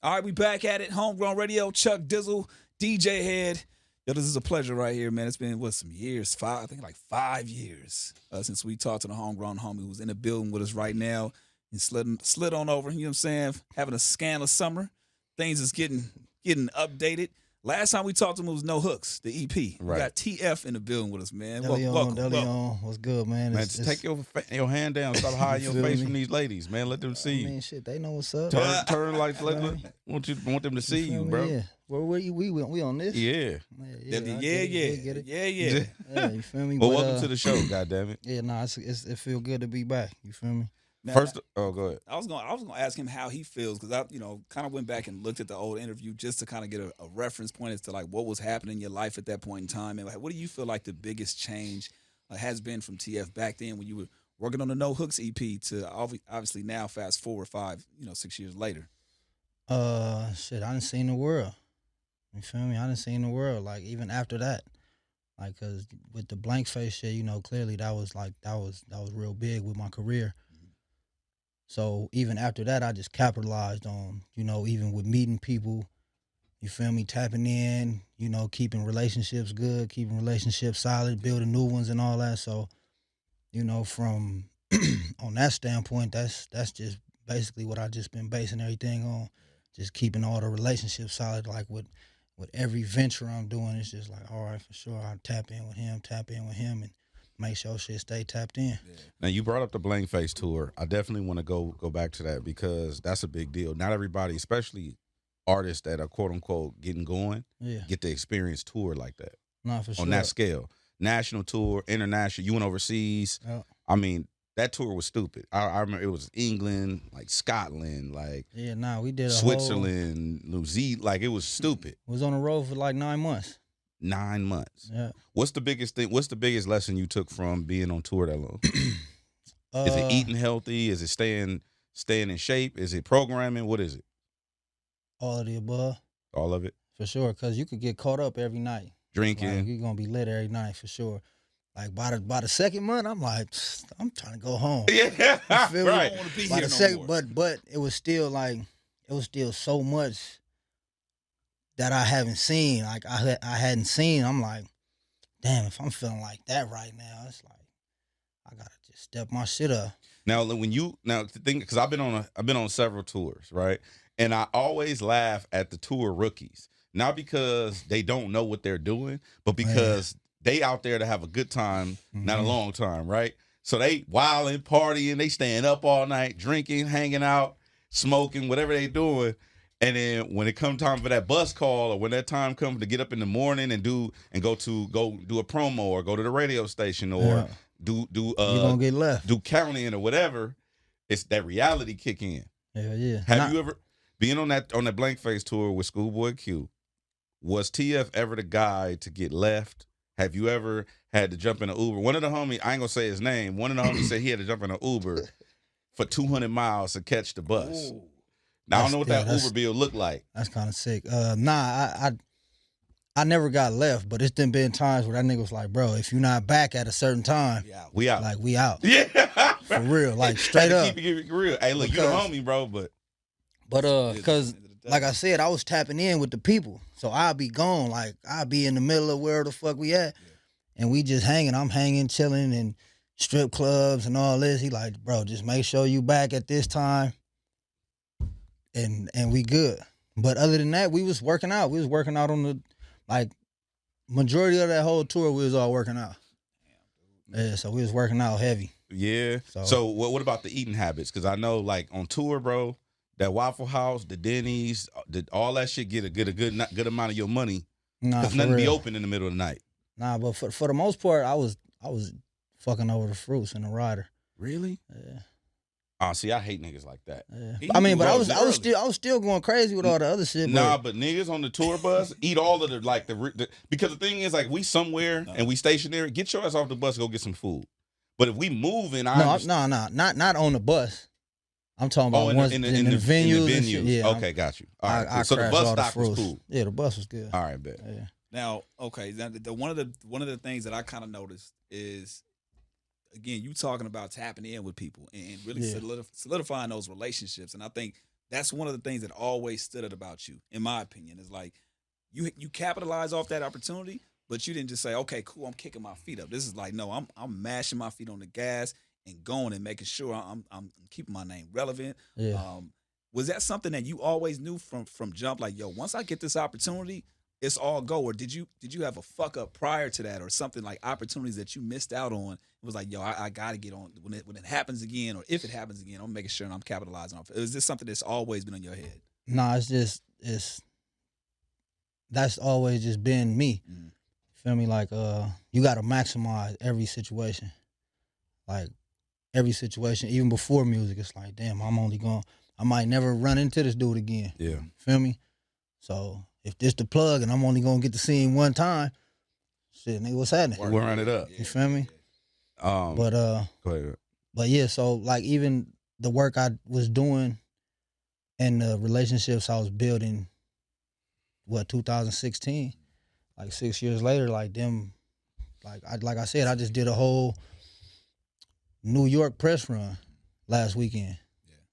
All right, we back at it. Homegrown Radio, Chuck Dizzle, DJ Head. Yo, this is a pleasure right here, man. It's been, some years? I think like 5 years since we talked to the homegrown homie who's in the building with us right now. He slid on over, you know what I'm saying? Having a Skanless Summer. Things is getting updated. Last time we talked to him, it was No Hooks, the EP. Right. We got TF in the building with us, man. Welcome. Welcome. What's good, man? Man, just take your hand down. Stop hiding your face from these ladies, man. Let them see I mean, shit, they know what's up. Turn like want them to see you, bro. Yeah. Where we on this? Yeah. Yeah. Yeah. Yeah, you feel me? Well, welcome to the show, goddammit. Yeah, nah, it feel good to be back. You feel me? Now, go ahead. I was gonna ask him how he feels because I, kind of went back and looked at the old interview just to kind of get a reference point as to like what was happening in your life at that point in time, and like, what do you feel like the biggest change has been from TF back then when you were working on the No Hooks EP to obviously now fast forward 6 years later. Shit, I done seen the world. You feel me? I done seen the world. Like even after that, like, cause with the blank face shit, clearly that was real big with my career. So even after that, I just capitalized on, even with meeting people, you feel me, tapping in, keeping relationships good, keeping relationships solid, building new ones and all that. So, from on that standpoint, that's just basically what I just been basing everything on, just keeping all the relationships solid. Like with every venture I'm doing, it's just like, all right, for sure, I'll tap in with him, and make sure shit stay tapped in. Yeah. Now you brought up the Blank Face tour. I definitely want to go back to that because that's a big deal. Not everybody, especially artists that are quote unquote getting going, get to experience tour like that. Nah, for sure. On that scale, national tour, international. You went overseas. Yep. I mean, that tour was stupid. I remember it was England, like Scotland, like we did Switzerland, New Zealand. Like it was stupid. Was on the road for like 9 months. 9 months. Yeah. What's the biggest thing? What's the biggest lesson you took from being on tour that long? Is it eating healthy? Is it staying in shape? Is it programming? What is it? All of the above. All of it? For sure, because you could get caught up every night. Drinking. Like, you're going to be lit every night for sure. Like by the second month, I'm like, I'm trying to go home. Yeah, feel right. I don't want to be by here the no second, more. But it was still so much that I haven't seen. Like I hadn't seen. I'm like, damn, if I'm feeling like that right now, it's like I gotta just step my shit up. Now, because I've been on several tours, right? And I always laugh at the tour rookies, not because they don't know what they're doing, but because they out there to have a good time, not a long time, right? So they wilding, partying, they staying up all night, drinking, hanging out, smoking, whatever they doing. And then when it comes time for that bus call, or when that time comes to get up in the morning and go do a promo or go to the radio station or you gonna get left. do counting or whatever, it's that reality kick in. Yeah. Have you ever being on that Blank Face tour with ScHoolboy Q? Was TF ever the guy to get left? Have you ever had to jump in an Uber? One of the homies, I ain't gonna say his name. One of the homies said he had to jump in an Uber for 200 miles to catch the bus. Ooh. Now I don't know what that Uber bill looked like. That's kind of sick. I never got left, but it's been times where that nigga was like, bro, if you're not back at a certain time, we out. Like we out. Yeah, for real, like straight up. Keep it real. Hey, look, you the homie, bro, but because like I said, I was tapping in with the people, so I'll be gone. Like I'll be in the middle of where the fuck we at, and we just hanging. I'm hanging, chilling, in strip clubs and all this. He like, bro, just make sure you back at this time, and we good. But other than that, we was working out. We was working out on the majority of that whole tour. We was all working out. Yeah, so we was working out heavy. Yeah. So what about the eating habits? Because I know, like on tour, bro, that Waffle House, the Denny's, all that shit get a good amount of your money. Because nothing be open in the middle of the night. Nah, but for the most part, I was fucking over the fruits in the rider. Really? Yeah. Oh, see, I hate niggas like that. Yeah. I mean, but I was still going crazy with all the other shit. Nah, but niggas on the tour bus eat all of the because the thing is, like, we somewhere and we stationary. Get your ass off the bus, go get some food. But if we moving, not on the bus. I'm talking about in the venues. And shit. Yeah, okay, got you. All right, so the bus stop was cool. Yeah, the bus was good. All right, bet. Yeah. Now, okay, one of the things that I kind of noticed is again, you talking about tapping in with people and really Yeah. solidifying those relationships. And I think that's one of the things that always stood out about you, in my opinion, is like you capitalize off that opportunity, but you didn't just say, okay, cool, I'm kicking my feet up. This is like, no, I'm mashing my feet on the gas and going and making sure I'm keeping my name relevant. Yeah. Was that something that you always knew from jump? Like, yo, once I get this opportunity, it's all go. Or did you have a fuck up prior to that, or something like opportunities that you missed out on? It was like, yo, I gotta get on when it happens again, or if it happens again, I'm making sure I'm capitalizing off it. Is this something that's always been in your head? Nah, that's always just been me. Mm. Feel me? Like you gotta maximize every situation. Like every situation, even before music, it's like, damn, I might never run into this dude again. Yeah. Feel me? So if this the plug and I'm only gonna get to see him one time, shit, nigga, what's happening? We'll run it up. You feel me? But Go ahead. But yeah, so like even the work I was doing and the relationships I was building, 2016, like 6 years later, like them, like I said, I just did a whole New York press run last weekend.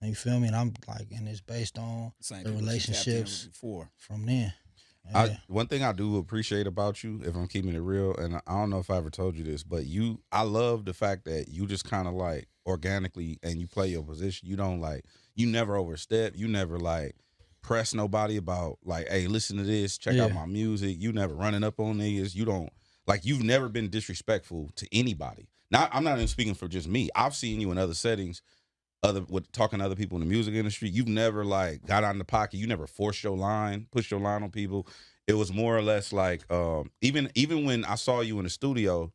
Yeah. You feel me? And I'm like, and it's based on the relationships from then. Yeah. One thing I do appreciate about you, if I'm keeping it real, and I don't know if I ever told you this, but I love the fact that you just kind of like organically and you play your position. You don't like, you never overstep. You never like press nobody about like, hey, listen to this, check out my music. You never running up on niggas. You don't like, you've never been disrespectful to anybody. Now, I'm not even speaking for just me. I've seen you in other settings, with talking to other people in the music industry. You've never like got out in the pocket. You never pushed your line on people. It was more or less like even when I saw you in the studio,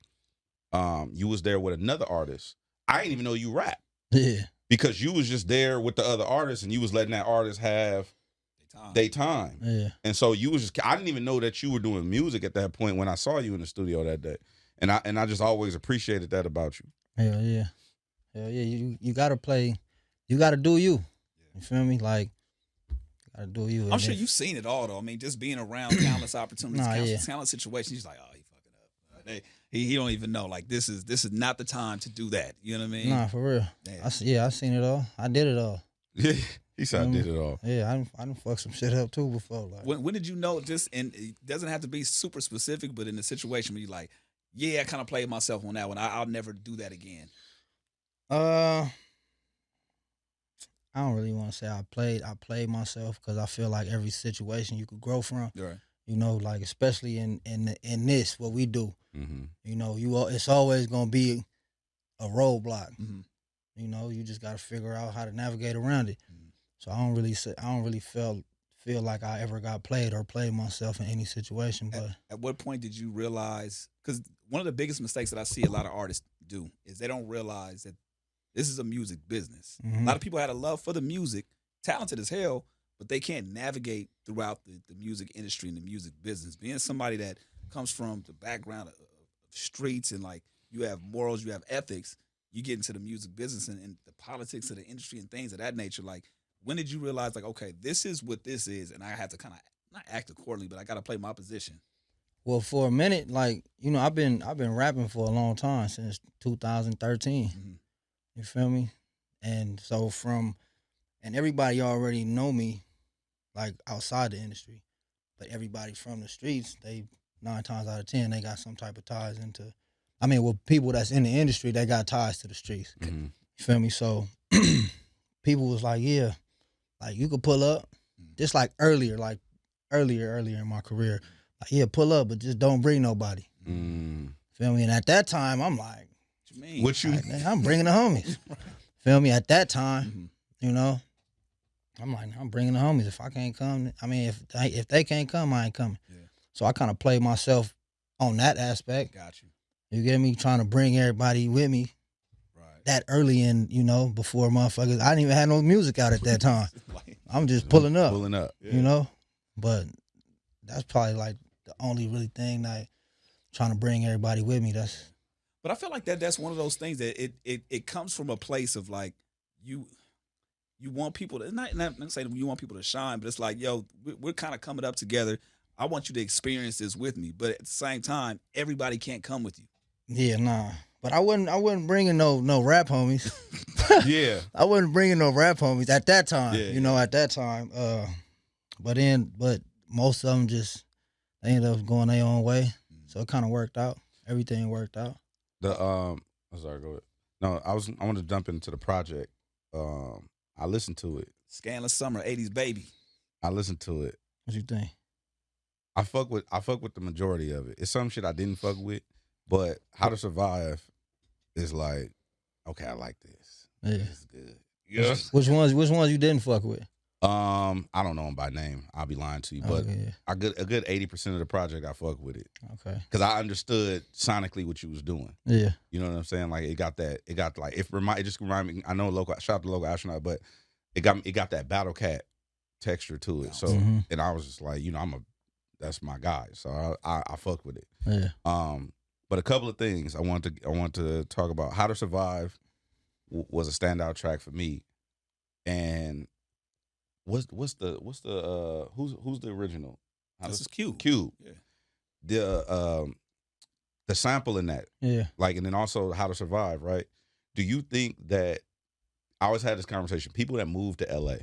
you was there with another artist. I didn't even know you rap. Yeah. Because you was just there with the other artist and you was letting that artist have their time. Yeah. And so you was just, I didn't even know that you were doing music at that point when I saw you in the studio that day. And I just always appreciated that about you. Hell yeah. Hell yeah. You gotta play, you gotta do you. You feel me? Like, you gotta do you. I'm sure you've seen it all though. I mean, just being around countless opportunities, countless situations, he's like, oh, he fucking up. He don't even know. Like, this is not the time to do that. You know what I mean? Nah, for real. I seen it all. I did it all. Yeah, he said I did it all. Yeah, I done fucked some shit up too before. Like, when did you know? Just, and it doesn't have to be super specific, but in a situation where you're like, yeah, I kind of played myself on that one. I'll never do that again. I don't really want to say I played myself, because I feel like every situation you could grow from. Right. You know, like especially in this what we do. Mm-hmm. You know, it's always gonna be a roadblock. Mm-hmm. You know, you just gotta figure out how to navigate around it. Mm-hmm. So I don't really feel like I ever got played or played myself in any situation. But at what point did you realize? Because one of the biggest mistakes that I see a lot of artists do is they don't realize that this is a music business. Mm-hmm. A lot of people had a love for the music, talented as hell, but they can't navigate throughout the music industry and the music business. Being somebody that comes from the background of streets and like you have morals, you have ethics, you get into the music business and the politics of the industry and things of that nature. Like, when did you realize, like, okay, this is what this is, and I have to kind of not act accordingly, but I got to play my position? Well, for a minute, like, you know, I've been rapping for a long time, since 2013. Mm-hmm. You feel me? And so and everybody already know me, like, outside the industry, but everybody from the streets, they 9 times out of 10, they got some type of ties into, I mean, well, people that's in the industry, they got ties to the streets. Mm-hmm. You feel me? So people was like, yeah, like, you could pull up, just like earlier in my career, like, yeah, pull up, but just don't bring nobody. Mm. Feel me? And at that time, I'm like, what you mean? What you? Like, man, I'm bringing the homies. Feel me? At that time, you know, I'm like, I'm bringing the homies. If I can't come, I mean, if they can't come, I ain't coming. Yeah. So I kind of played myself on that aspect. Got you. You get me? Trying to bring everybody with me. That early in, you know, before motherfuckers, I didn't even have no music out at that time. I'm just pulling up. You know? But that's probably like the only really thing that trying to bring everybody with me. But I feel like that's one of those things that it comes from a place of like you want people to not saying you want people to shine, but it's like, yo, we're kind of coming up together. I want you to experience this with me, but at the same time, everybody can't come with you. Yeah, nah. But I wasn't bringing no rap homies. Yeah. I wasn't bringing no rap homies at that time. Yeah, you know, at that time. But most of them they ended up going their own way. So it kind of worked out. Everything worked out. I'm sorry, go ahead. No, I wanted to jump into the project. I listened to it. Skanless Summer, 80z Baby. I listened to it. What you think? I fuck with the majority of it. It's some shit I didn't fuck with, but How to Survive is like, okay, I like this. Yeah. This is good. Yeah. Which ones you didn't fuck with? I don't know them by name. I'll be lying to you, but yeah. a good 80% of the project I fuck with it. Okay. Because I understood sonically what you was doing. Yeah. You know what I'm saying? Like it just reminded me. I know shout out to local astronaut, but it got that Battle Cat texture to it. So and I was just like, that's my guy. So I fuck with it. Yeah. But a couple of things I want to talk about. How to Survive was a standout track for me, and who's the original? This is Q. Q. Yeah. The sample in that. Yeah. Like, and then also How to Survive, right? Do you think that I always had this conversation? People that move to LA,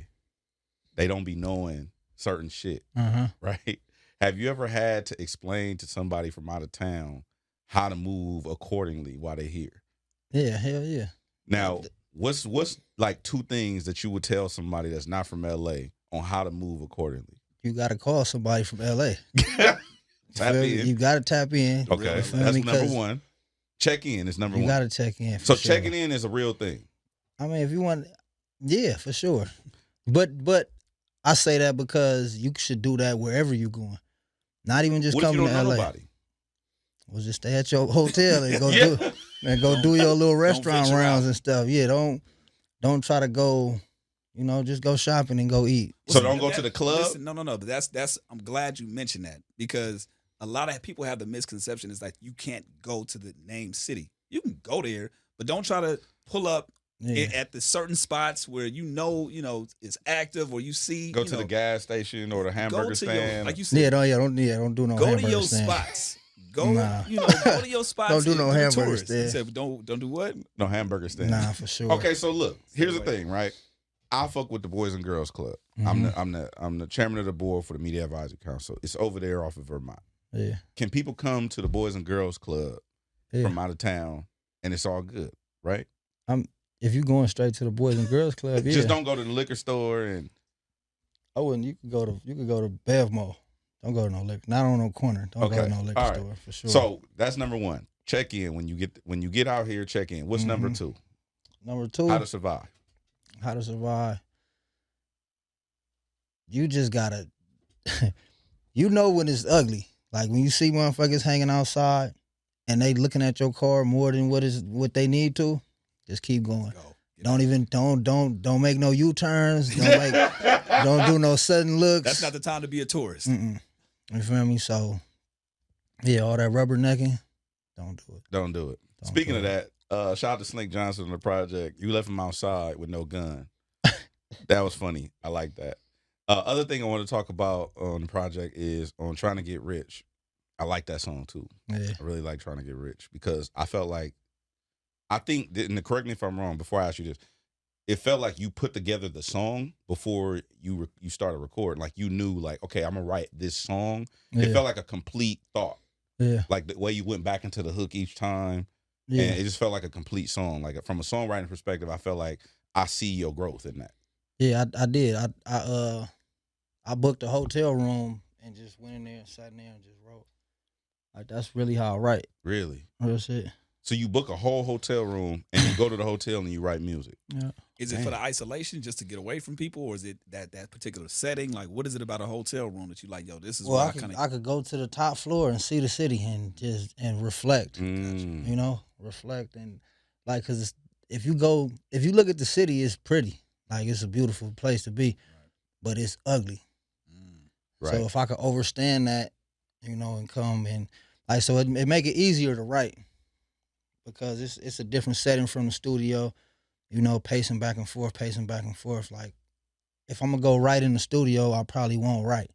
they don't be knowing certain shit, right? Have you ever had to explain to somebody from out of town how to move accordingly while they're here? Yeah, hell yeah. Now, what's like two things that you would tell somebody that's not from LA on how to move accordingly? You got to call somebody from LA. Tap in. You got to tap in. Okay, that's number one. Check in is number one. You got to check in. So checking in is a real thing. I mean, if you want, yeah, for sure. But I say that because you should do that wherever you're going. Not even just coming to LA. Nobody? Well, just stay at your hotel and go do your little restaurant rounds and stuff. Yeah, don't try to go. Just go shopping and go eat. So don't go to the club? Listen, no. But that's. I'm glad you mentioned that because a lot of people have the misconception is like you can't go to the named city. You can go there, but don't try to pull up at the certain spots where it's active or you see. Go to the gas station or the hamburger stand. Like you said, don't do no. Go to your spots. Go to your spots. Don't do no hamburger stand. Said, don't do what? No hamburger stand. Nah, for sure. Okay, so look, here's the thing, right? I fuck with the Boys and Girls Club. I'm the chairman of the board for the Media Advisory Council. It's over there off of Vermont. Yeah. Can people come to the Boys and Girls Club from out of town and it's all good, right? If you're going straight to the Boys and Girls Club, yeah. Just don't go to the liquor store and. I wouldn't. You could go to Bevmo. Don't go to no liquor. Not on no corner. Don't go to no liquor store for sure. So that's number one. Check in when you get out here. Check in. What's number two? Number two. How to survive. How to survive. You just gotta. When it's ugly. Like when you see motherfuckers hanging outside, and they looking at your car more than what they need to. Just keep going. Don't make no U-turns. Don't do no sudden looks. That's not the time to be a tourist. You feel me? So, yeah, all that rubbernecking, don't do it. Don't do it. Speaking of that, shout out to Slink Johnson on the project. You left him outside with no gun. That was funny. I like that. Other thing I want to talk about on the project is on Trying to Get Rich. I like that song too. Yeah. I really like Trying to Get Rich because I felt like, I think, and correct me if I'm wrong before I ask you this, it felt like you put together the song before you started recording. Like you knew, like, okay, I'm gonna write this song. Yeah. It felt like a complete thought. Yeah. Like the way you went back into the hook each time. Yeah. And it just felt like a complete song. Like from a songwriting perspective, I felt like I see your growth in that. Yeah, I did. I booked a hotel room and just went in there and sat in there and just wrote. Like that's really how I write. Really? That's it. So you book a whole hotel room and you go to the hotel and you write music. Yeah. Is it for the isolation, just to get away from people, or is it that particular setting? Like, what is it about a hotel room that you like? Yo, this is well, where I could go to the top floor and see the city and reflect. Reflect and like, cause if you look at the city, it's pretty. Like it's a beautiful place to be, but it's ugly. Right. So if I could understand that, and come and like, so it make it easier to write. Because it's a different setting from the studio, pacing back and forth. Like, if I'm gonna go write in the studio, I probably won't write.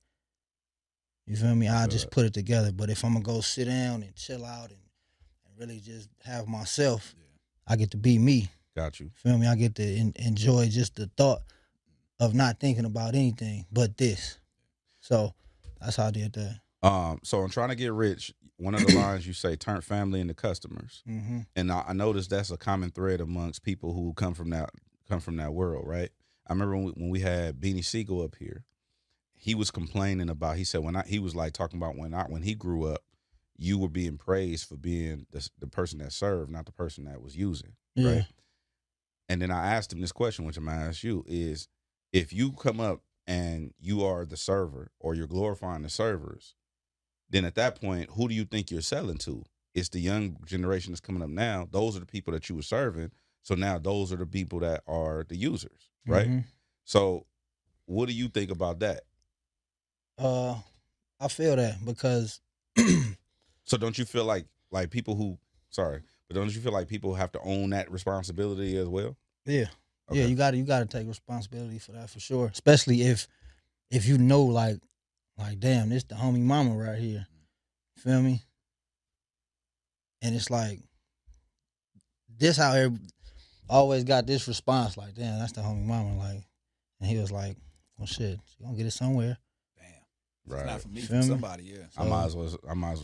You feel me? I'll just put it together. But if I'm gonna go sit down and chill out and really just have myself. I get to be me. Got you. Feel me? I get to enjoy just the thought of not thinking about anything but this. So that's how I did that. So I'm trying to get rich. One of the lines you say, turn family into customers. Mm-hmm. And I noticed that's a common thread amongst people who come from that world, right? I remember when we had Beanie Siegel up here, he was complaining about. He said he was like talking about when he grew up, you were being praised for being the person that served, not the person that was using, Yeah. right? And then I asked him this question, which I'm gonna ask you, is if you come up and you are the server or you're glorifying the servers, then at that point, who do you think you're selling to? It's the young generation that's coming up now. Those are the people that you were serving. So now those are the people that are the users, right? Mm-hmm. So what do you think about that? I feel that because So don't you feel like people who, sorry, but don't you feel like people have to own that responsibility as well? yeah, Okay. yeah, you gotta take responsibility for that for sure. Especially if you know like damn, this the homie mama right here. Feel me? And it's like this how always got this response like, damn, that's the homie mama. Like, and he was like, well, shit, she gonna get it somewhere. Damn. Right. It's not for me, Feel from me? somebody, yeah. I might as well.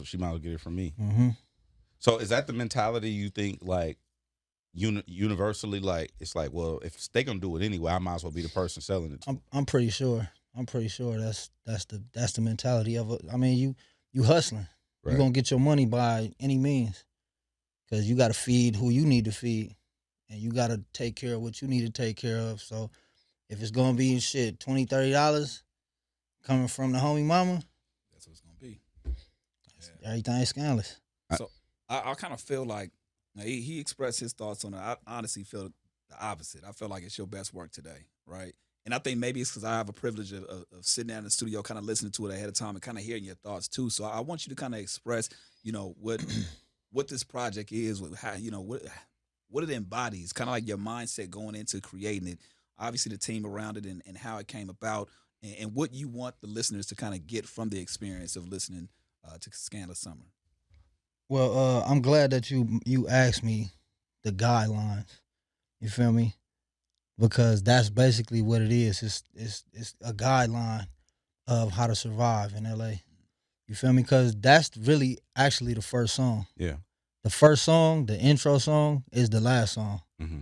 She might as well get it from me. Mm-hmm. So is that the mentality you think like universally? Like it's like, well, if they gonna do it anyway, I might as well be the person selling it. I'm pretty sure. I'm pretty sure that's the mentality of it. I mean, you hustling. Right. You gonna get your money by any means, because you got to feed who you need to feed, and you got to take care of what you need to take care of. So if it's gonna be shit $20, $30 coming from the homie mama, That's what it's gonna be. everything is scandalous. So I kind of feel like he expressed his thoughts on it. I honestly feel the opposite. I feel like it's your best work today, right? And I think maybe it's because I have a privilege of sitting down in the studio, kind of listening to it ahead of time and kind of hearing your thoughts too. So I want you to kind of express, what this project is, how what it embodies, kind of like your mindset going into creating it. Obviously, the team around it and how it came about, and what you want the listeners to kind of get from the experience of listening to Skanless Summer. Well, I'm glad that you asked me the guidelines. You feel me? Because that's basically what it is. It's a guideline of how to survive in LA. You feel me? Because that's really actually the first song. Yeah. The first song, the intro song, is the last song. Mm-hmm.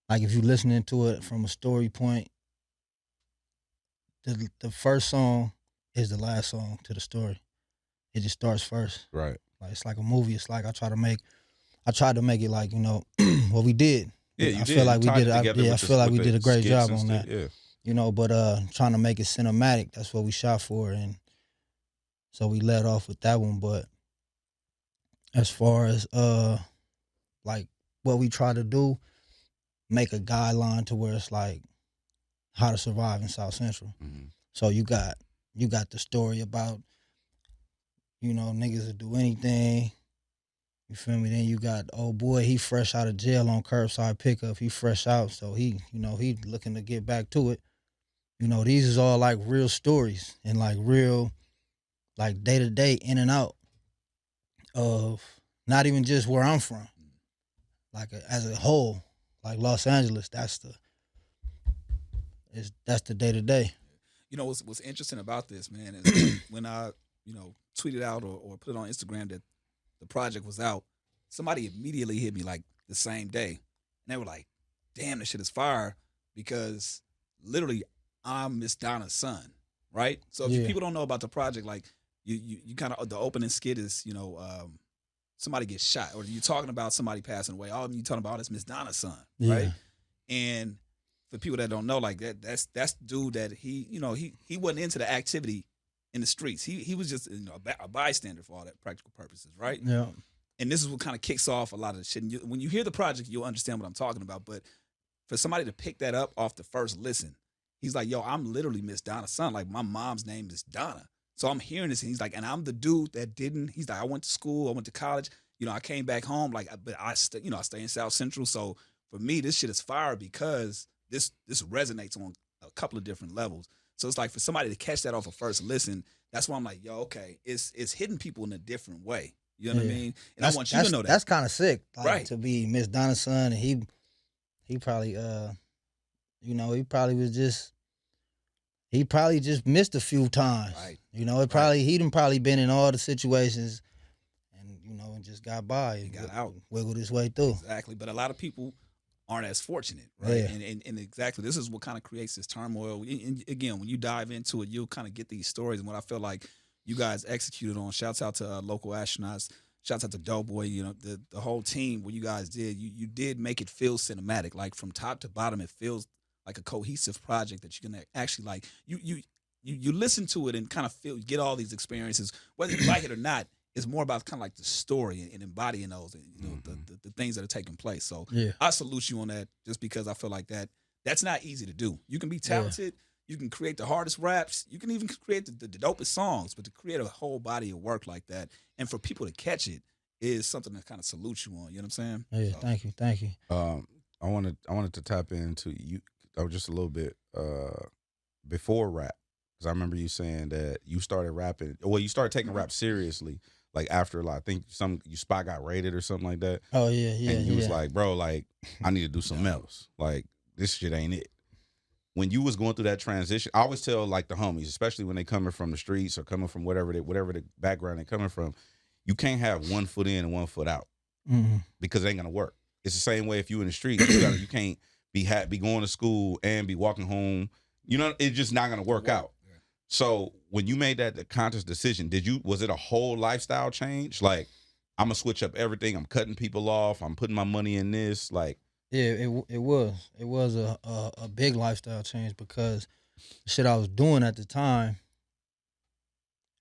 Like if you're listening to it from a story point, the first song is the last song to the story. It just starts first. Right. Like it's like a movie. It's like I tried to make it like, what we did. Yeah, you I did. feel like You we tied did. it together I with feel like we the did a great skits job and on stuff. that. Yeah. But trying to make it cinematic, that's what we shot for, and so we let off with that one. But as far as like what we try to do, make a guideline to where it's like how to survive in South Central. Mm-hmm. So you got the story about niggas will do anything. You feel me? Then you got, oh boy, he fresh out of jail on curbside pickup. He fresh out, so he looking to get back to it. These is all like real stories and like real, like day to day in and out of not even just where I'm from, like as a whole, like Los Angeles. That's the day to day. What's interesting about this, man, is when I tweeted out or put it on Instagram that the project was out, somebody immediately hit me like the same day. And they were like, damn, this shit is fire, because literally I'm Miss Donna's son, right? So if people don't know about the project, like you kind of, the opening skit is, somebody gets shot, or you're talking about somebody passing away. All you talking about is Miss Donna's son, right? And for people that don't know, like that's the dude that he wasn't into the activity in the streets. He was just a bystander for all that practical purposes, right? Yeah. And this is what kind of kicks off a lot of the shit. And when you hear the project, you'll understand what I'm talking about. But for somebody to pick that up off the first listen, he's like, yo, I'm literally Miss Donna's son. Like, my mom's name is Donna. So I'm hearing this, and he's like, and I'm the dude that didn't. He's like, I went to school, I went to college. I came back home, like, but I stay in South Central. So for me, this shit is fire because this resonates on a couple of different levels. So it's like for somebody to catch that off a first listen, that's why I'm like, yo, okay, it's hitting people in a different way. You know what I mean? And I want you to know that. That's kind of sick, like, Right. to be Miss Donna's son, and he probably you know, he probably just missed a few times. Right. You know, he done probably been in all the situations, and you know, and just got by and got out, wiggled his way through. Exactly, but a lot of people aren't as fortunate, right? Yeah. And exactly, this is what kind of creates this turmoil. And again, when you dive into it, you'll kind of get these stories. And what I feel like you guys executed on. Shouts out to local astronauts. Shouts out to Doughboy. You know, the whole team. What you guys did, you did make it feel cinematic. Like from top to bottom, it feels like a cohesive project that you can actually like. You listen to it and kind of get all these experiences, whether you like it or not. It's more about kind of like the story and embodying those, and you know, the things that are taking place. So I salute you on that, just because I feel like that's not easy to do. You can be talented, you can create the hardest raps, you can even create the dopest songs, but to create a whole body of work like that, and for people to catch it, is something to kind of salute you on. You know what I'm saying? Yeah, so. Thank you. I wanted to tap into you just a little bit before rap, because I remember you saying that you started rapping. Well, you started taking rap seriously. Like after, like, I think your spot got raided or something like that. Oh yeah. And you was like, bro, like, I need to do something else. Like, this shit ain't it. When you was going through that transition, I always tell like the homies, especially when they coming from the streets or coming from whatever the background they're coming from, you can't have one foot in and one foot out, because it ain't gonna work. It's the same way if you in the streets, you can't be going to school and be walking home. You know, it's just not gonna work out. So when you made that conscious decision, was it a whole lifestyle change? Like, I'm gonna switch up everything. I'm cutting people off. I'm putting my money in this. Like, yeah, it was a big lifestyle change, because the shit I was doing at the time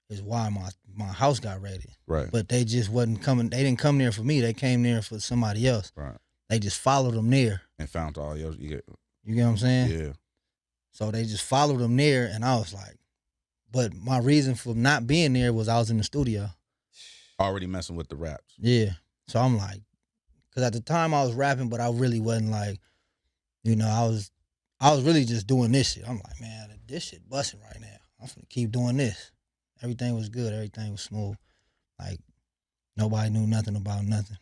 is why my house got raided. Right. But they just wasn't coming. They didn't come there for me. They came there for somebody else. Right. They just followed them there and found all yours. You get what I'm saying? Yeah. So they just followed them there, and I was like, but my reason for not being there was I was in the studio. Already messing with the raps. Yeah. So I'm like, because at the time I was rapping, but I really wasn't like, you know, I was really just doing this shit. I'm like, man, this shit busting right now. I'm finna keep doing this. Everything was good. Everything was smooth. Like, nobody knew nothing about nothing,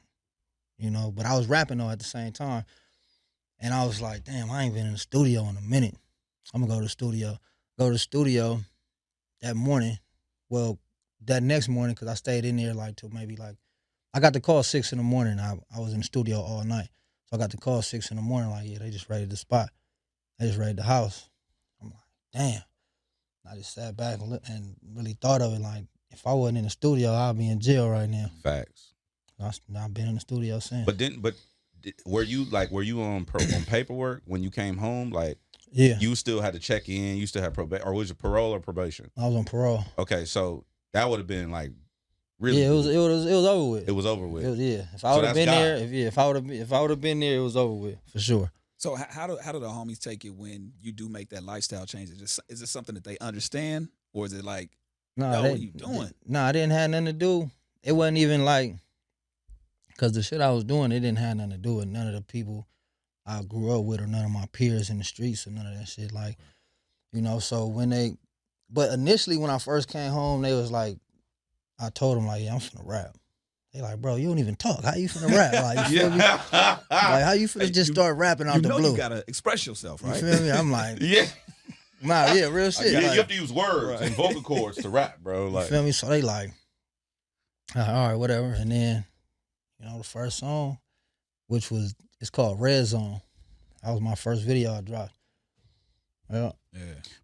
you know. But I was rapping, though, at the same time. And I was like, damn, I ain't been in the studio in a minute. I'm going to go to the studio. Go to the studio that morning. Well, that next morning, because I stayed in there like till maybe like, I got the call 6 in the morning. I was in the studio all night. So I got the call 6 in the morning, like, yeah, they just raided the spot. They just raided the house. I'm like, damn. I just sat back and really thought of it, like, if I wasn't in the studio, I'd be in jail right now. Facts. I've been in the studio since. But were you on paperwork when you came home? Like, yeah, you still had to check in. You still had probation, or was it parole or probation? I was on parole. Okay, so that would have been like really. Yeah, it was over with. It was over with. If I would have been there, if I would have been there, it was over with for sure. So how do the homies take it when you do make that lifestyle change? Is it something that they understand, or is it like, no, what are you doing? I didn't have nothing to do. It wasn't even like, because the shit I was doing, it didn't have nothing to do with none of the people I grew up with or none of my peers in the streets or none of that shit. Like, you know, so but initially when I first came home, they was like, I told them like, yeah, I'm finna rap. They like, bro, you don't even talk. How you finna rap? Like, you feel me? Like, how you finna just start rapping out the blue? You gotta express yourself, right? You feel me? I'm like, yeah. Nah, yeah, real shit. Yeah, like, you have to use words and vocal cords to rap, bro. Like, you feel me? So they like, all right, whatever. And then, you know, the first song, it's called Red Zone. That was my first video I dropped. Yeah.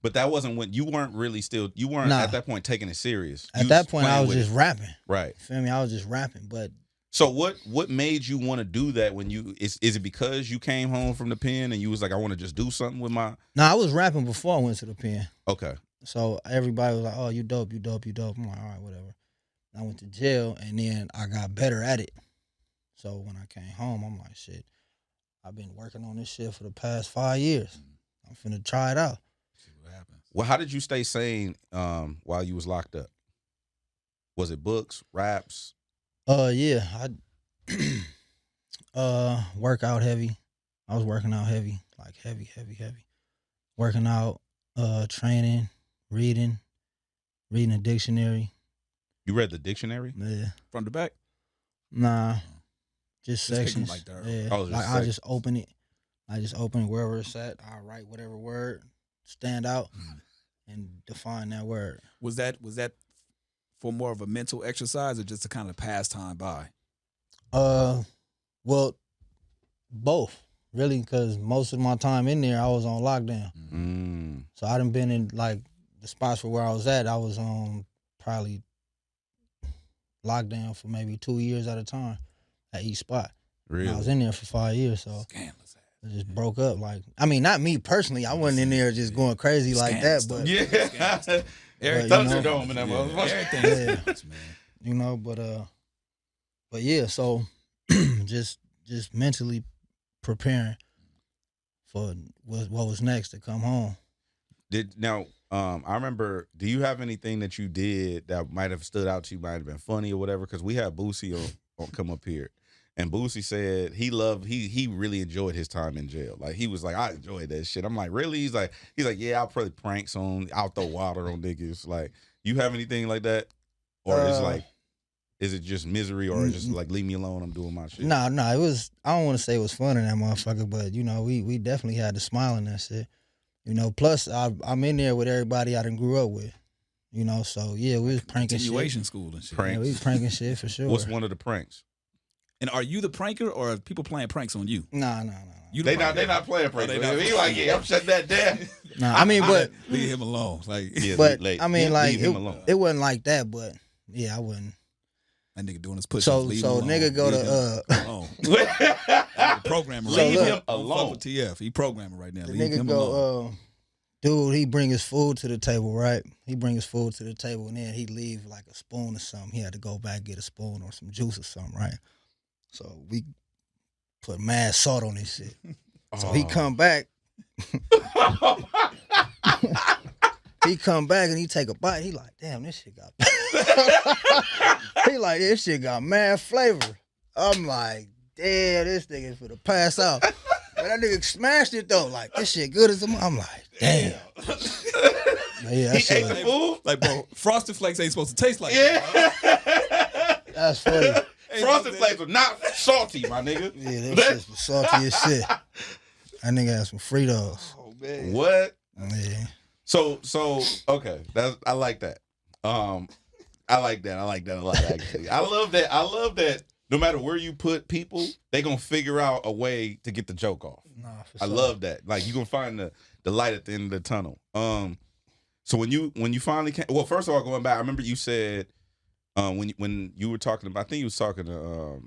But that wasn't when you weren't at that point taking it serious. At that point, I was just rapping. Right. You feel me? I was just rapping. But so what made you want to do that when is it because you came home from the pen and you was like, I want to just do something with my... No, I was rapping before I went to the pen. Okay. So everybody was like, oh, you dope, you dope, you dope. I'm like, all right, whatever. I went to jail and then I got better at it. So when I came home, I'm like, shit, I've been working on this shit for the past 5 years. I'm finna try it out. See what happens. Well, how did you stay sane while you was locked up? Was it books, raps? Yeah, I work out heavy. I was working out heavy, like heavy. Working out, training, reading a dictionary. You read the dictionary? Yeah. From the back? Nah, just Just pick 'em sections. like that. Yeah, Oh, just like I just sections. open it. I just open it wherever it's at. I write whatever word stand out and define that word. Was that for more of a mental exercise or just to kind of pass time by? Well, both really, because most of my time in there, I was on lockdown. Mm. So I done been in like the spots for where I was at. I was on probably lockdown for maybe 2 years at a time at each spot. And I was Really? in there for 5 years, so Scandalous. it just broke up. Like, I mean, not me personally. I wasn't in there just going crazy like that, but Yeah. Eric But, you know, Thunderdome in that motherfucker. Everything. Yeah. Man. you know, but yeah. So just mentally preparing for what was next to come home. I remember. Do you have anything that you did that might have stood out to you, might have been funny or whatever? Because we had Boosie on come up here, and Boosie said he really enjoyed his time in jail. Like he was like, I enjoyed that shit. I'm like, really? He's like, yeah, I'll probably pranks I'll throw water on niggas. Like, you have anything like that, or is it just misery, or just like leave me alone? I'm doing my shit. Nah, it was. I don't want to say it was fun in that motherfucker, but you know, we definitely had to smile in that shit. You know, plus I'm in there with everybody I done grew up with. You know, so yeah, we was pranking Continuation shit. school and shit. Pranks. Yeah, we was pranking shit for sure. What's one of the pranks? And are you the pranker or are people playing pranks on you? Nah. You the They pranker? not playing pranks. they not He like, yeah, I'm shutting that down. Nah, I mean, but Leave him alone. Like Yeah, but late. I mean, like leave him alone. it wasn't like that, but yeah, I wouldn't. that nigga doing his push-ups. So leave him alone. nigga go Leave to him alone. Programmer So right look- now. Leave him Don't fuck alone. with TF. He programming right now. The Leave nigga him alone. go, dude, he bring his food to the table, right? He bring his food to the table, and then he leave like a spoon or something. He had to go back get a spoon or some juice or something, right? So we put mad salt on this shit. So he come back. He come back and he take a bite. He like, damn, this shit got. He like, this shit got mad flavor. I'm like, damn, this nigga for the pass out. But that nigga smashed it though. Like, this shit good as a. I'm like, damn. But yeah, that He shit ate the was, food. Like, bro, Frosted Flakes ain't supposed to taste like that. that's funny. Frosted Flakes are not salty, my nigga. Yeah, that shit was salty as shit. That nigga had some Fritos. Oh, man. What? Yeah. So okay, I like that. I like that a lot. Actually, I love that. No matter where you put people, they gonna figure out a way to get the joke off. Nah, for I sure. love that. Like you gonna find the light at the end of the tunnel. So when you finally came, well, first of all, going back, I remember you said when you were talking about, I think you was talking to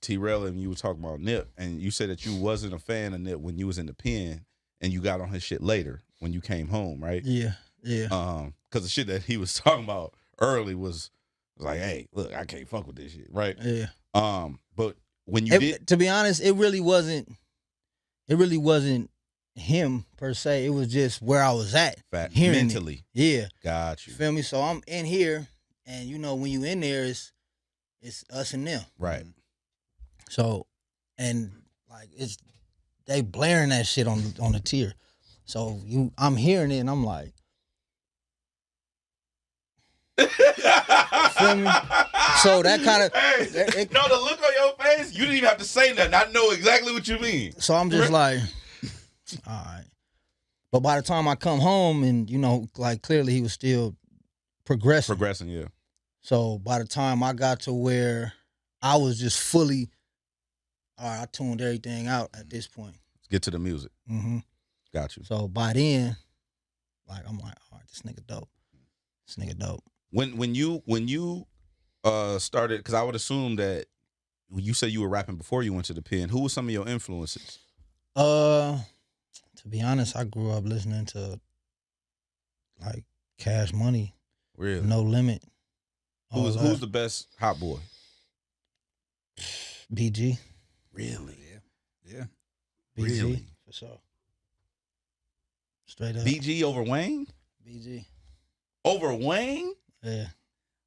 T-Rail and you were talking about Nip, and you said that you wasn't a fan of Nip when you was in the pen, and you got on his shit later when you came home, right? Yeah. Because the shit that he was talking about early was like, hey, look, I can't fuck with this shit, right? Yeah. But when you did, To be honest, it really wasn't him per se. It was just where I was at. Hearing it. mentally, Yeah. got You you, feel me? So I'm in here, and you know when you in there, it's us and them. right? So, and like they blaring that shit on the tier. So I'm hearing it, and I'm like, feel me? So that kind of no, the look on your face, you didn't even have to say nothing. I know exactly what you mean. So I'm just like, all right. But by the time I come home, and you know, like clearly he was still progressing. Yeah. So by the time I got to where I was just fully, all right, I tuned everything out at this point. Let's get to the music. Mm-hmm. Got you. So by then, like I'm like, all right, this nigga dope. This nigga dope. When you started, because I would assume that you said you were rapping before you went to the pen. Who were some of your influences? To be honest, I grew up listening to like Cash Money, Really? No Limit. Who's the best hot boy? BG? Really? Yeah. BG Really? for sure. Straight up. BG over Wayne? BG. Over Wayne? Yeah.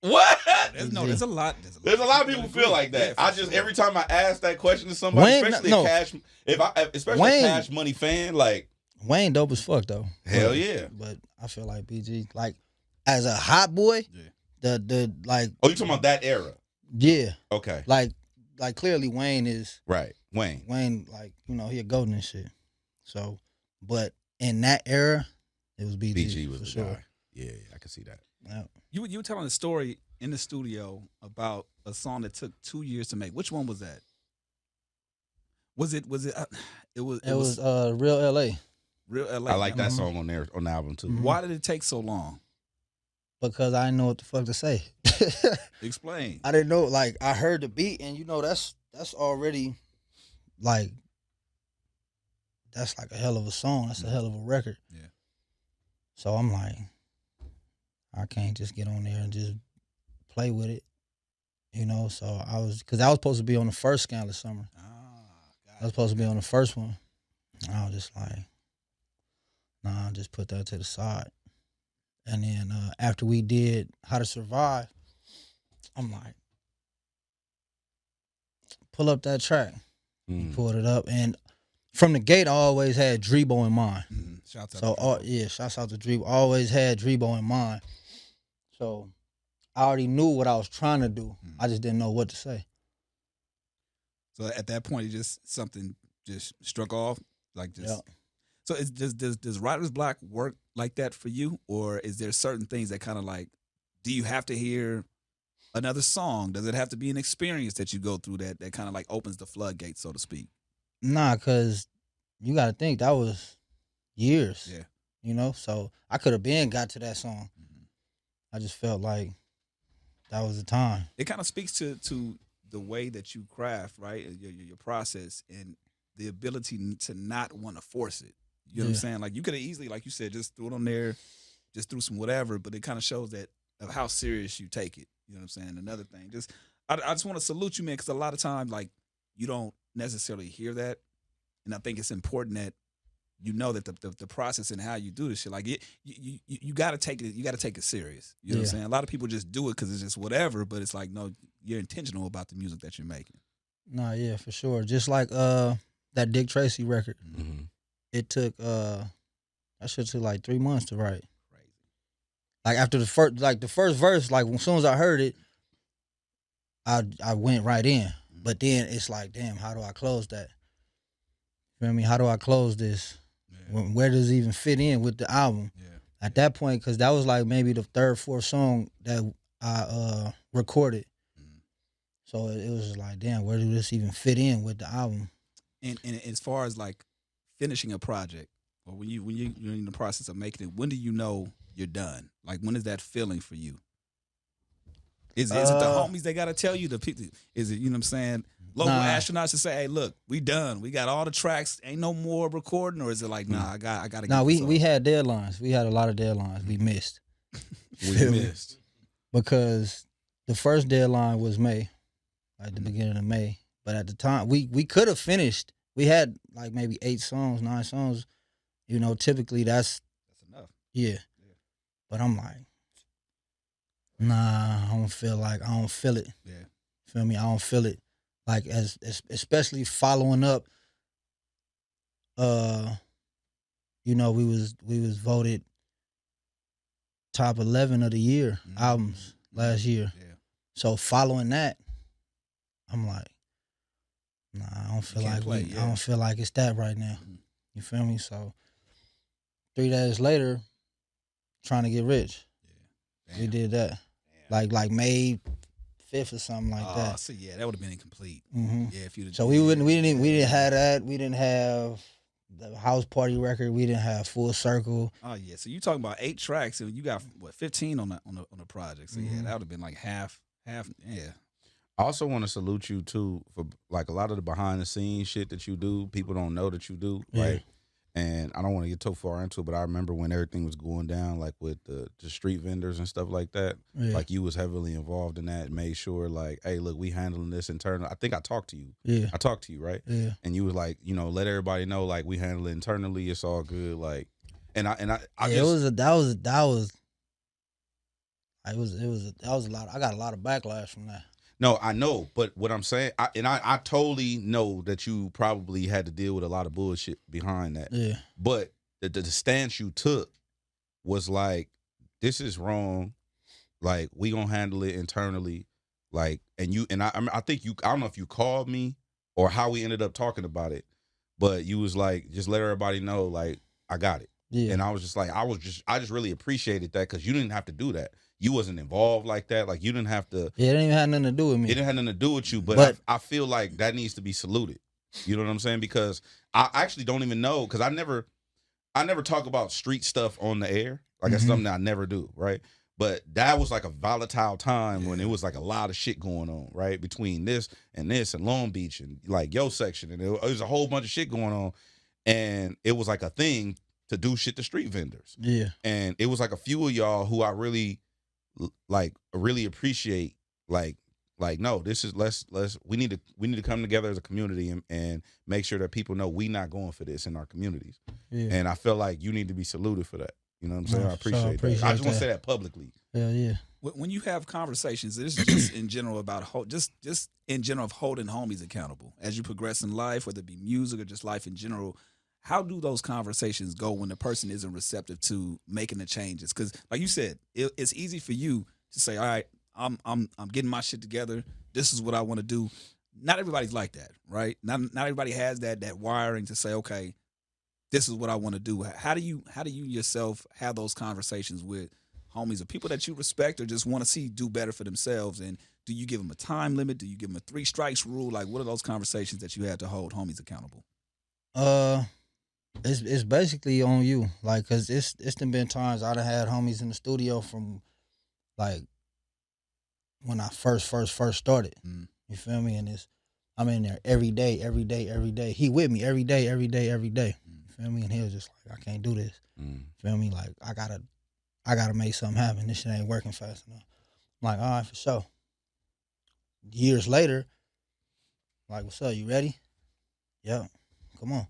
What? There's a lot. There's a lot of people who feel like that. Yeah, I for just sure. every time I ask that question to somebody, Wayne, especially no. a Cash Money fan, like Wayne dope as fuck though. hell But- yeah. But I feel like BG, like as a hot boy, Yeah. the like Oh, you talking about that era? Yeah, Okay. like clearly Wayne is Right. Wayne. like he a golden and shit. So, but in that era, it was BG, BG was for the sure. guy. Yeah, I can see that. Yeah. You were telling a story in the studio about a song that took 2 years to make. Which one was that? Was it? It was. It was Real LA. Real LA. I like that Mhm. song on there on the album too. Mhm. Why did it take so long? Because I didn't know what the fuck to say. Explain. I didn't know. Like I heard the beat, and that's already like that's like a hell of a song. That's a hell of a record. Yeah. So I'm like, I can't just get on there and just play with it, So I was supposed to be on the first Scandalous Summer. I was supposed to be on the first one. And I was just like, nah, just put that to the side. And then after we did How to Survive, I'm like, pull up that track. He pulled it up, and from the gate, I always had Drebo in mind. Shouts out. So shouts out to Drebo. Always had Drebo in mind. So I already knew what I was trying to do. I just didn't know what to say. So at that point, it just something just struck off, like just. Yeah. So does Writer's Block work like that for you, or is there certain things that kind of like, do you have to hear another song? Does it have to be an experience that you go through that kind of like opens the floodgates, so to speak? Nah, because you got to think that was years. Yeah. So I could have got to that song. I just felt like that was the time. It kind of speaks to the way that you craft, right? Your process and the ability to not want to force it. You know what I'm saying? Like you could have easily, like you said, just threw it on there, just threw some whatever, but it kind of shows that of how serious you take it. You know what I'm saying? Another thing, I just want to salute you, man, because a lot of times, like, you don't necessarily hear that, and I think it's important that you know that the process and how you do this shit, like you got to take it, you got to take it serious. You know what I'm saying? A lot of people just do it because it's just whatever, but it's like, no, you're intentional about the music that you're making. Nah, yeah, for sure. Just like that Dick Tracy record. Mm-hmm. It took that shit took like 3 months to write. Crazy. Like after the first verse, like as soon as I heard it, I went right in. But then it's like, damn, how do I close that? You feel me? How do I close this? Yeah. Where does it even fit in with the album? Yeah. At that point, because that was like maybe the third, fourth song that I recorded. So it was just like, damn, where do this even fit in with the album? And as far as like finishing a project, or when you're in the process of making it, when do you know you're done? Like, when is that feeling for you? Is it the homies that gotta tell you? The people? Is it, you know what I'm saying? Local astronauts to say, hey, look, we done. We got all the tracks. Ain't no more recording. Or is it like, nah, I gotta. Nah, we had deadlines. We had a lot of deadlines. We missed. We missed because the first deadline was May, like the beginning of May. But at the time, we could have finished. We had like maybe 8 songs, 9 songs. Typically that's enough. Yeah. But I'm like, nah, I don't feel it. Yeah. Feel me? I don't feel it. Like especially following up. We was voted top 11 of the year albums last year. Yeah. So following that, I'm like, nah, I don't feel I don't feel like it's that right now. You feel me? So 3 days later, trying to get rich. Yeah. We did that. Damn. Like May 5th or something like that. So yeah, that would have been incomplete. Mm-hmm. Yeah, if you. So we didn't have that. We didn't have the house party record. We didn't have Full Circle. Oh yeah, so you talking about 8 tracks and you got 15 on the project. So yeah, that would have been like half. Yeah. I also want to salute you too for like a lot of the behind the scenes shit that you do. People don't know that you do, right? And I don't want to get too far into it, but I remember when everything was going down, like with the street vendors and stuff like that. Yeah. Like you was heavily involved in that and made sure like, hey, look, we handling this internal. I think I talked to you. Yeah. I talked to you, right? Yeah. And you was like, let everybody know like we handle it internally. It's all good. Like, and I that was a lot. I got a lot of backlash from that. No, I know, but what I'm saying, I totally know that you probably had to deal with a lot of bullshit behind that. Yeah. But the stance you took was like, this is wrong. Like, we gonna handle it internally. Like, and I think I don't know if you called me or how we ended up talking about it, but you was like, just let everybody know, like, I got it. Yeah. And I was just like, I just really appreciated that because you didn't have to do that. You wasn't involved like that. Like, you didn't have to. Yeah, it didn't even have nothing to do with me. It didn't have nothing to do with you, but I feel like that needs to be saluted. You know what I'm saying? Because I actually don't even know, because I never talk about street stuff on the air. Like, that's something that I never do, right? But that was like a volatile time when it was like a lot of shit going on, right? Between this and Long Beach and like yo section. And it was a whole bunch of shit going on. And it was like a thing to do shit to street vendors. Yeah. And it was like a few of y'all who I really appreciate, like, no, this is we need to come together as a community and make sure that people know we not going for this in our communities. Yeah. And I feel like you need to be saluted for that. You know what I'm saying? I appreciate that. I just want to say that publicly. Yeah. When you have conversations, this is just in general about just in general of holding homies accountable as you progress in life, whether it be music or just life in general. How do those conversations go when the person isn't receptive to making the changes? Because, like you said, it's easy for you to say, "All right, I'm getting my shit together. This is what I want to do." Not everybody's like that, right? Not everybody has that wiring to say, "Okay, this is what I want to do." How do you yourself have those conversations with homies or people that you respect or just want to see do better for themselves? And do you give them a time limit? Do you give them a 3 strikes rule? Like, what are those conversations that you have to hold homies accountable? It's basically on you, like, cause it's been times I done had homies in the studio from, like, when I first started. You feel me? And I'm in there every day. He with me every day. You feel me? And he was just like, I can't do this. You feel me? Like, I gotta make something happen. This shit ain't working fast enough. I'm like, all right, for sure. Years later, like, what's up? You ready? Yeah. Come on.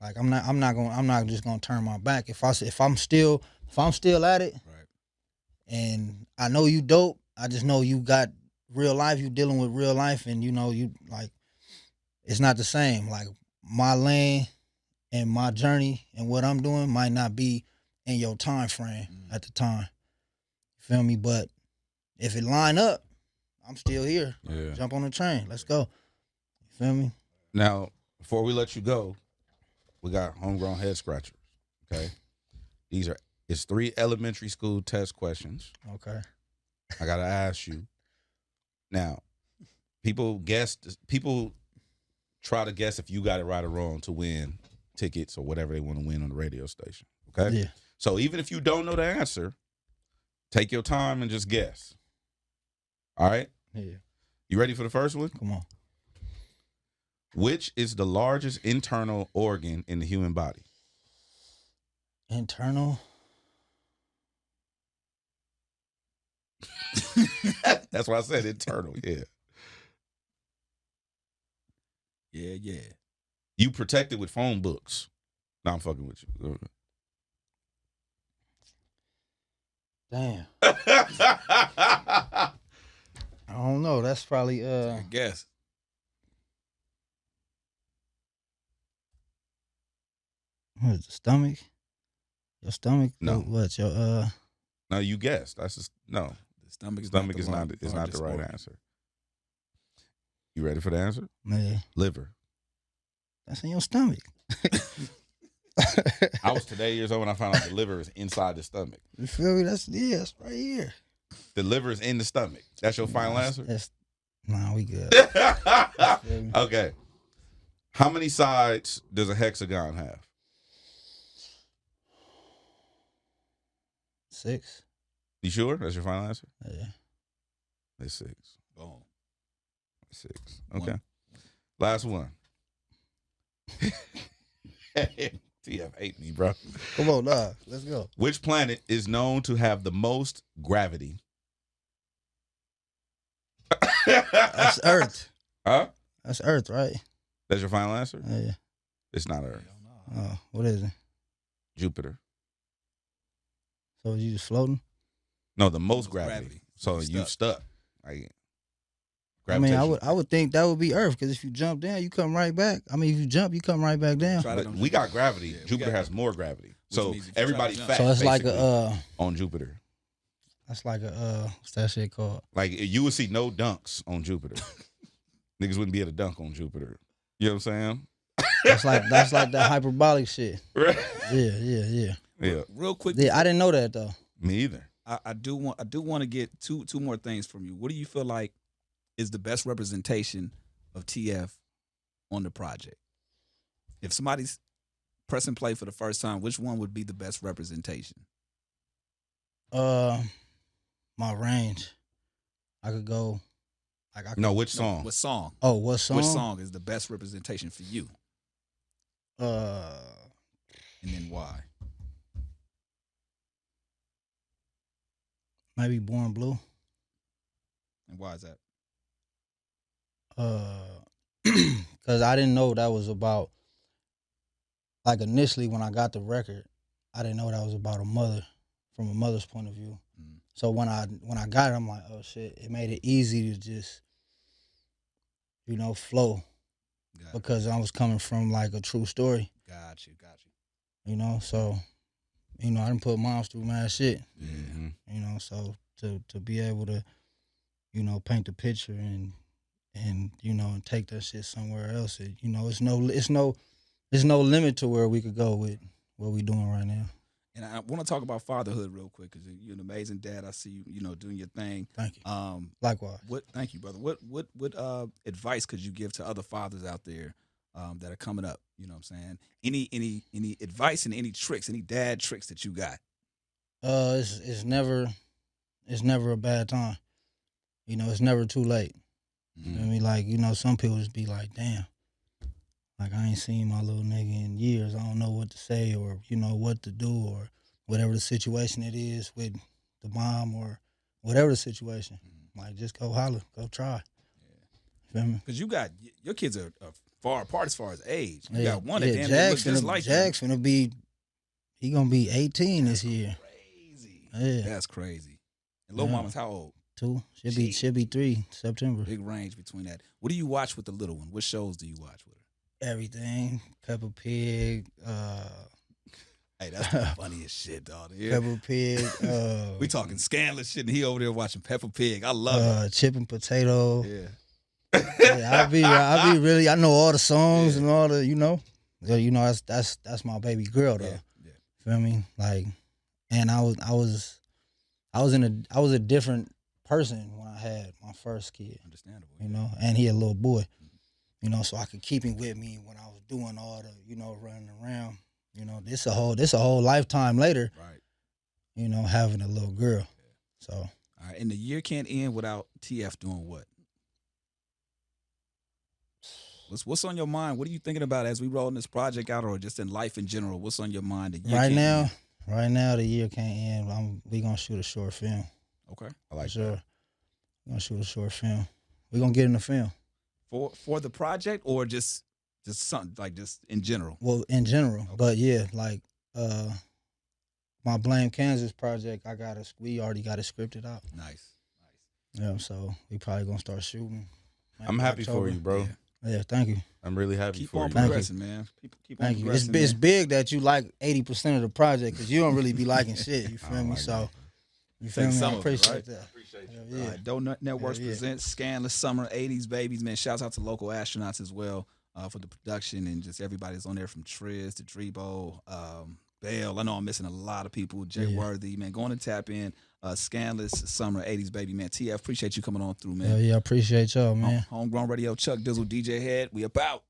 Like, I'm not just gonna turn my back. If I'm still at it, right, and I know you dope, I just know you got real life, you dealing with real life, and you know, you like, it's not the same. Like, my lane and my journey and what I'm doing might not be in your time frame at the time. You feel me? But if it line up, I'm still here. Yeah. Jump on the train. Let's go. You feel me? Now, before we let you go, we got homegrown head scratchers. Okay. It's 3 elementary school test questions. Okay. I gotta ask you. Now, people try to guess if you got it right or wrong to win tickets or whatever they want to win on the radio station. Okay? Yeah. So even if you don't know the answer, take your time and just guess. All right? Yeah. You ready for the first one? Come on. Which is the largest internal organ in the human body? Internal? That's why I said internal, yeah. Yeah. You protect it with phone books. No, I'm fucking with you. Damn. I don't know. That's probably I guess. What is the stomach? Your stomach? No. What your No, you guessed. That's just no. The stomach is not the right answer. You ready for the answer? Yeah. Liver. That's in your stomach. I was today years old when I found out the liver is inside the stomach. You feel me? That's right here. The liver is in the stomach. That's your final answer? Nah, we good. Okay. How many sides does a hexagon have? 6. You sure? That's your final answer? Yeah. It's 6. Boom. 6. Okay. Last one. TF hate me, bro. Come on, nah. Let's go. Which planet is known to have the most gravity? That's Earth. Huh? That's Earth, right? That's your final answer? Yeah. It's not Earth. Oh, what is it? Jupiter. So you just floating? No, the most gravity. So you stuck. Like, I mean, I would think that would be Earth, because if you jump down, you come right back. I mean, if you jump, you come right back down. But we got gravity. Yeah, Jupiter has more gravity. So everybody fat. So it's like on Jupiter. That's like a what's that shit called? Like you would see no dunks on Jupiter. Niggas wouldn't be able to dunk on Jupiter. You know what I'm saying? That's like that hyperbolic shit. Right. Yeah. Real quick. Yeah, I didn't know that though. Me either. I do want to get two more things from you. What do you feel like is the best representation of TF on the project? If somebody's pressing play for the first time, which one would be the best representation? My range. I could go. No, which song? What song? Oh, what song? Which song is the best representation for you? And then why? Maybe Born Blue. And why is that? Because I didn't know that was about. Like initially, when I got the record, I didn't know that was about a mother, from a mother's point of view. Mm. So when I got it, I'm like, oh shit! It made it easy to just, flow, because I was coming from like a true story. Got you. So, I didn't put moms through mad shit. Mm-hmm. So to be able to, paint the picture and and take that shit somewhere else. It's no limit to where we could go with what we doing right now. And I want to talk about fatherhood real quick because you're an amazing dad. I see you, doing your thing. Thank you. Likewise. Thank you, brother. What advice could you give to other fathers out there that are coming up? You know what I'm saying? Any advice and any tricks, any dad tricks that you got? It's never a bad time. It's never too late. Mm-hmm. I mean, like, some people just be like, damn, like I ain't seen my little nigga in years. I don't know what to say or, what to do or whatever the situation it is with the mom or whatever the situation. Mm-hmm. Like, just go holler, go try. Yeah. Feel me? Because your kids are far apart as far as age. You got one that damn near looks just like you. Jack's gonna be 18 this year. Crazy. Yeah. That's crazy. And Lil Mama's how old? 2. She'll be 3 September. Big range between that. What do you watch with the little one? What shows do you watch with her? Everything. Peppa Pig. Hey, that's the funniest shit, dog. Yeah. Peppa Pig. We talking Skanless shit, and he over there watching Peppa Pig. I love it. Chip and Potato. Yeah. I be really. I know all the songs and all the. That's my baby girl though. Yeah. Feel me? Like, and I was a different person when I had my first kid. Understandable. And he a little boy. So I could keep him with me when I was doing all the, running around. This a whole lifetime later. Right. Having a little girl. Yeah. So. All right, and the year can't end without TF doing what? What's on your mind? What are you thinking about as we rolling this project out, or just in life in general? What's on your mind? Right now, the year can't end. We gonna shoot a short film. Okay, I like sure. that. We're gonna shoot a short film. We're gonna get in the film. For the project, or just something like just in general? Well, in general, okay. But yeah, like my Blame Kansas project, we already got it scripted out. Nice. Yeah, so we probably gonna start shooting. I'm happy for you, bro. Yeah, thank you. I'm really happy keep for on you. Progressing, man. Keep on thank you. Progressing, It's big that you like 80% of the project because you don't really be liking shit. You feel me? Like so that. you feel me? I appreciate appreciate that. Appreciate you. Yeah. All right, Donut Networks presents Skanless Summer, 80z Babyz. Man, shouts out to local astronauts as well for the production and just everybody's on there from Triz to Drebo, Bale. I know I'm missing a lot of people. Jay Worthy, man, going to tap in. Skanless Summer, 80z Baby, man. TF, appreciate you coming on through, man. Yeah, appreciate y'all, man. Homegrown Radio, Chuck Dizzle, DJ Head. We about.